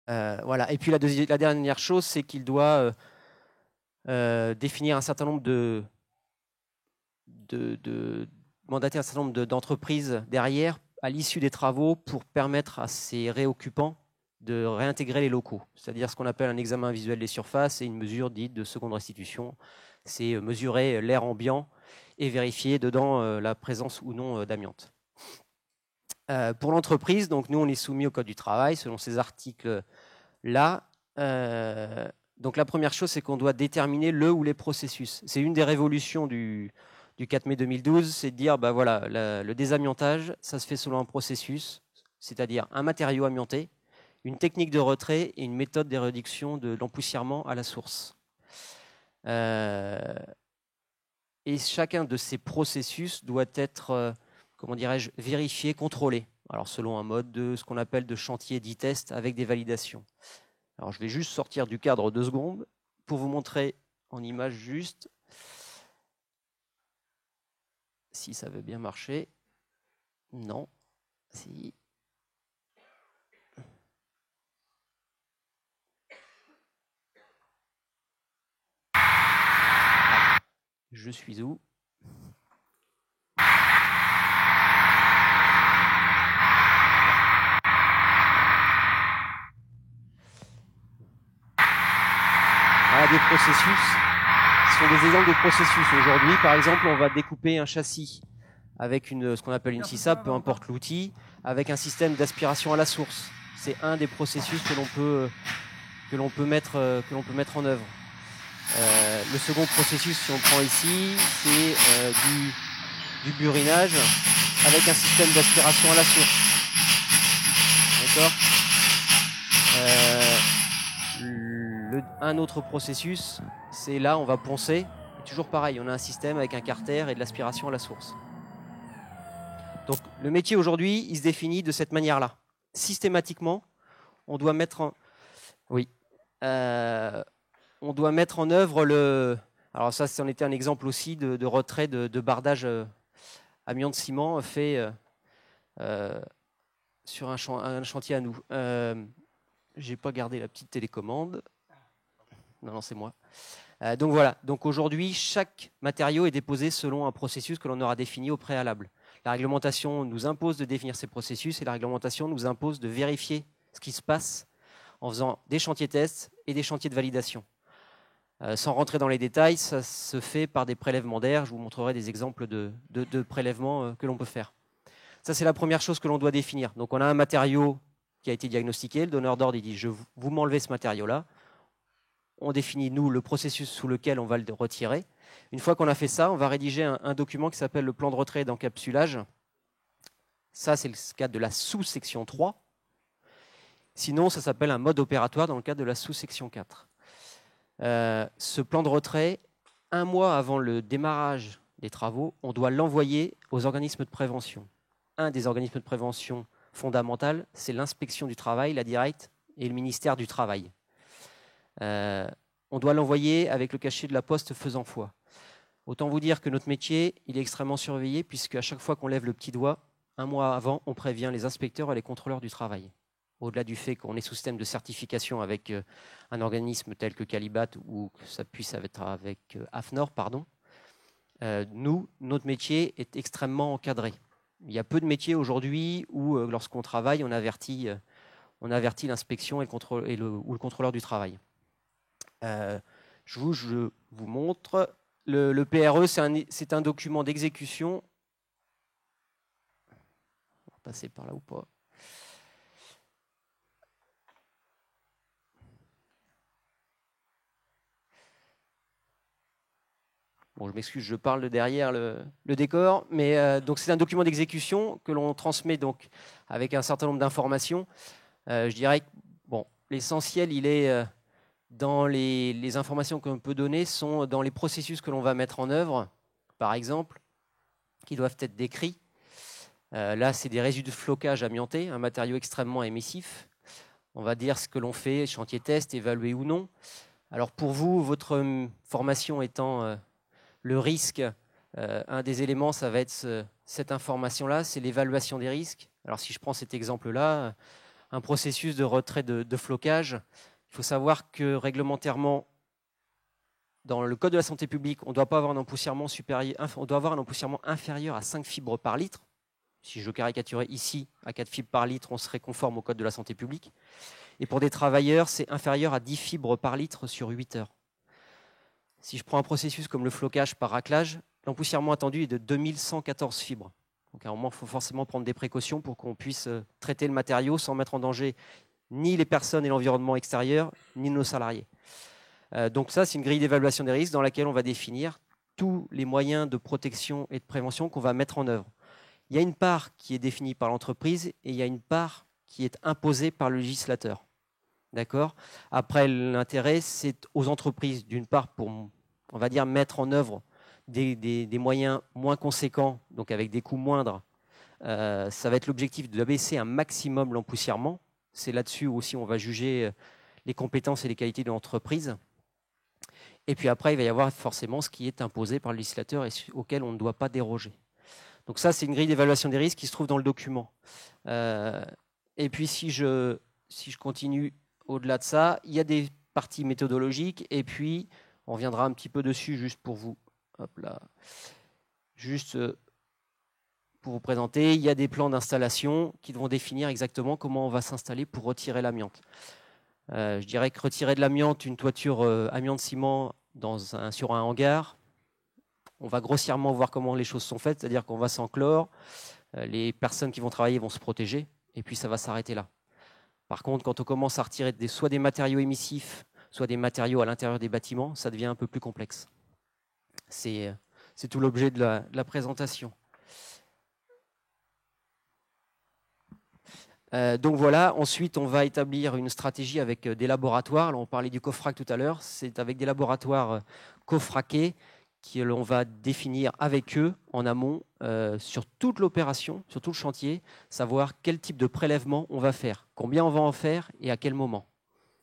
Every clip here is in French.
Voilà. Et puis la dernière chose, c'est qu'il doit définir un certain nombre mandater un certain nombre d'entreprises derrière à l'issue des travaux pour permettre à ces réoccupants de réintégrer les locaux, c'est-à-dire ce qu'on appelle un examen visuel des surfaces et une mesure dite de seconde restitution. C'est mesurer l'air ambiant et vérifier dedans la présence ou non d'amiante. Pour l'entreprise, donc nous on est soumis au Code du travail selon ces articles-là. Donc la première chose, c'est qu'on doit déterminer le ou les processus. C'est une des révolutions du 4 mai 2012, c'est de dire, bah voilà, le désamiantage, ça se fait selon un processus, c'est-à-dire un matériau amianté, une technique de retrait et une méthode de réduction de l'empoussièrement à la source. Et chacun de ces processus doit être, comment dirais-je, vérifié, contrôlé. Alors selon un mode de ce qu'on appelle de chantier d'e-test avec des validations. Alors je vais juste sortir du cadre 2 secondes pour vous montrer en image juste si ça veut bien marcher. Non. Si. Je suis où? Voilà des processus. Ce sont des exemples de processus. Aujourd'hui, par exemple, on va découper un châssis avec ce qu'on appelle une CISAP, peu importe l'outil, avec un système d'aspiration à la source. C'est un des processus que l'on peut mettre en œuvre. Le second processus, si on prend ici, c'est du burinage avec un système d'aspiration à la source. D'accord. Un autre processus, c'est là, on va poncer. Et toujours pareil, on a un système avec un carter et de l'aspiration à la source. Donc le métier aujourd'hui, il se définit de cette manière-là. Systématiquement, on doit mettre en... Oui. On doit mettre en œuvre le... Alors ça, c'en était un exemple aussi de retrait de bardage amiante-ciment fait sur un chantier à nous. J'ai pas gardé la petite télécommande. Non, c'est moi. Donc voilà. Donc aujourd'hui, chaque matériau est déposé selon un processus que l'on aura défini au préalable. La réglementation nous impose de définir ces processus et la réglementation nous impose de vérifier ce qui se passe en faisant des chantiers tests et des chantiers de validation. Sans rentrer dans les détails, ça se fait par des prélèvements d'air. Je vous montrerai des exemples de prélèvements que l'on peut faire. Ça, c'est la première chose que l'on doit définir. Donc, on a un matériau qui a été diagnostiqué. Le donneur d'ordre, il dit, vous m'enlevez ce matériau-là. On définit, nous, le processus sous lequel on va le retirer. Une fois qu'on a fait ça, on va rédiger un document qui s'appelle le plan de retrait et d'encapsulage. Ça, c'est le cadre de la sous-section 3. Sinon, ça s'appelle un mode opératoire dans le cadre de la sous-section 4. Ce plan de retrait, un mois avant le démarrage des travaux, on doit l'envoyer aux organismes de prévention. Un des organismes de prévention fondamentaux, c'est l'inspection du travail, la directe, et le ministère du Travail. On doit l'envoyer avec le cachet de la poste faisant foi. Autant vous dire que notre métier, il est extrêmement surveillé, puisque à chaque fois qu'on lève le petit doigt, un mois avant, on prévient les inspecteurs et les contrôleurs du travail. Au-delà du fait qu'on est sous système de certification avec un organisme tel que Calibat ou que ça puisse être avec AFNOR, notre métier est extrêmement encadré. Il y a peu de métiers aujourd'hui où, lorsqu'on travaille, on avertit l'inspection ou le contrôleur du travail. Je vous montre. Le PRE, c'est un document d'exécution. On va passer par là ou pas. Bon, je m'excuse, je parle de derrière le décor, mais donc c'est un document d'exécution que l'on transmet donc avec un certain nombre d'informations. Je dirais que bon, l'essentiel, il est dans les informations qu'on peut donner sont dans les processus que l'on va mettre en œuvre, par exemple, qui doivent être décrits. Là, c'est des résidus de flocage amiantés, un matériau extrêmement émissif. On va dire ce que l'on fait, chantier test, évalué ou non. Alors pour vous, votre formation étant le risque, un des éléments, ça va être cette information-là, c'est l'évaluation des risques. Alors si je prends cet exemple-là, un processus de retrait de flocage. Il faut savoir que réglementairement, dans le Code de la santé publique, on doit avoir un empoussièrement inférieur à 5 fibres par litre. Si je caricaturais ici, à 4 fibres par litre, on serait conforme au Code de la santé publique. Et pour des travailleurs, c'est inférieur à 10 fibres par litre sur 8 heures. Si je prends un processus comme le flocage par raclage, l'empoussièrement attendu est de 2114 fibres. Donc à un moment, il faut forcément prendre des précautions pour qu'on puisse traiter le matériau sans mettre en danger ni les personnes et l'environnement extérieur, ni nos salariés. Donc ça, c'est une grille d'évaluation des risques dans laquelle on va définir tous les moyens de protection et de prévention qu'on va mettre en œuvre. Il y a une part qui est définie par l'entreprise et il y a une part qui est imposée par le législateur. D'accord ? Après, l'intérêt, c'est aux entreprises, d'une part, pour, on va dire, mettre en œuvre des moyens moins conséquents, donc avec des coûts moindres. Ça va être l'objectif d'abaisser un maximum l'empoussièrement. C'est là-dessus aussi on va juger les compétences et les qualités de l'entreprise. Et puis après, il va y avoir forcément ce qui est imposé par le législateur et auquel on ne doit pas déroger. Donc ça, c'est une grille d'évaluation des risques qui se trouve dans le document. Et puis si je continue au-delà de ça, il y a des parties méthodologiques et puis on reviendra un petit peu dessus juste pour vous. Hop là. Juste pour vous présenter, il y a des plans d'installation qui vont définir exactement comment on va s'installer pour retirer l'amiante. Je dirais que retirer de l'amiante, une toiture amiante-ciment sur un hangar, on va grossièrement voir comment les choses sont faites, c'est-à-dire qu'on va s'enclore, les personnes qui vont travailler vont se protéger, et puis ça va s'arrêter là. Par contre, quand on commence à retirer soit des matériaux émissifs, soit des matériaux à l'intérieur des bâtiments, ça devient un peu plus complexe. C'est tout l'objet de la présentation. Donc voilà, ensuite on va établir une stratégie avec des laboratoires. Là, on parlait du COFRAC tout à l'heure, c'est avec des laboratoires COFRACés qu'on va définir avec eux en amont sur toute l'opération, sur tout le chantier, savoir quel type de prélèvement on va faire, combien on va en faire et à quel moment.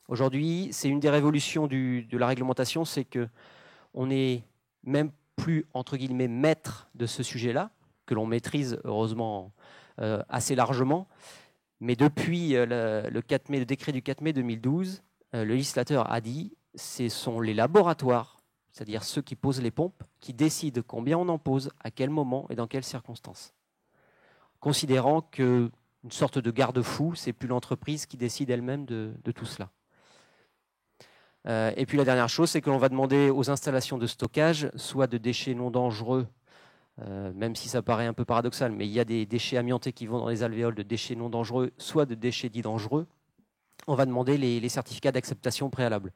Aujourd'hui, c'est une des révolutions de la réglementation, c'est qu'on n'est même plus, entre guillemets, maître de ce sujet-là, que l'on maîtrise heureusement assez largement. Mais depuis le décret du 4 mai 2012, le législateur a dit que ce sont les laboratoires, c'est-à-dire ceux qui posent les pompes, qui décident combien on en pose, à quel moment et dans quelles circonstances. Considérant qu'une sorte de garde-fou, c'est plus l'entreprise qui décide elle-même de tout cela. Et puis la dernière chose, c'est que l'on va demander aux installations de stockage, soit de déchets non dangereux, même si ça paraît un peu paradoxal, mais il y a des déchets amiantés qui vont dans les alvéoles de déchets non dangereux, soit de déchets dits dangereux. On va demander les certificats d'acceptation préalables.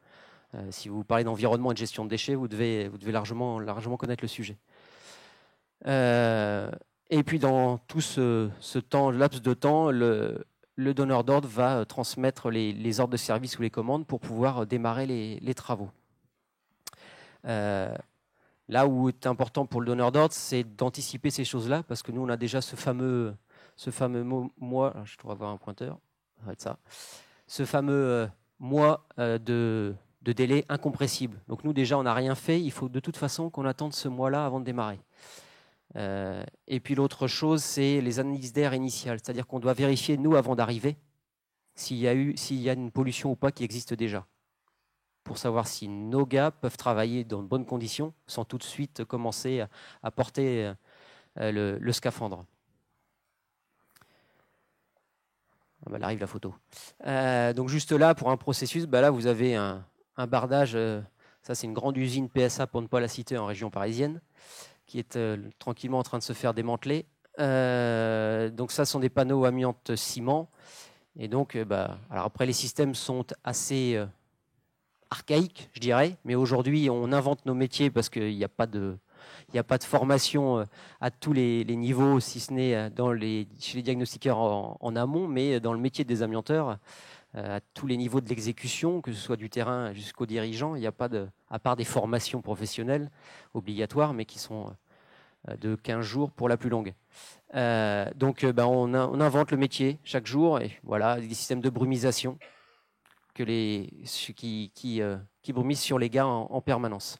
Si vous parlez d'environnement et de gestion de déchets, vous devez largement connaître le sujet. Et puis dans tout ce laps de temps, le donneur d'ordre va transmettre les ordres de service ou les commandes pour pouvoir démarrer les travaux. Là où est important pour le donneur d'ordre, c'est d'anticiper ces choses-là, parce que nous, on a déjà ce fameux mois, je dois avoir un pointeur, ça va être ça, ce fameux mois de délai incompressible. Donc nous, déjà, on n'a rien fait, il faut de toute façon qu'on attende ce mois-là avant de démarrer. Et puis l'autre chose, c'est les analyses d'air initiales, c'est-à-dire qu'on doit vérifier, nous, avant d'arriver, s'il y a une pollution ou pas qui existe déjà, pour savoir si nos gars peuvent travailler dans de bonnes conditions sans tout de suite commencer à porter le scaphandre. Ah bah, là arrive la photo. Donc juste là, pour un processus, bah là vous avez un bardage, ça c'est une grande usine PSA pour ne pas la citer en région parisienne, qui est tranquillement en train de se faire démanteler. Donc ça sont des panneaux amiante ciment. Et donc, alors après les systèmes sont assez archaïque, je dirais, mais aujourd'hui on invente nos métiers parce qu'il n'y a pas de formation à tous les niveaux, si ce n'est chez les diagnostiqueurs en amont, mais dans le métier des amianteurs, à tous les niveaux de l'exécution, que ce soit du terrain jusqu'aux dirigeants, il n'y a pas à part des formations professionnelles obligatoires, mais qui sont de 15 jours pour la plus longue. Donc on invente le métier chaque jour, et voilà, des systèmes de brumisation qui brumissent sur les gars en permanence.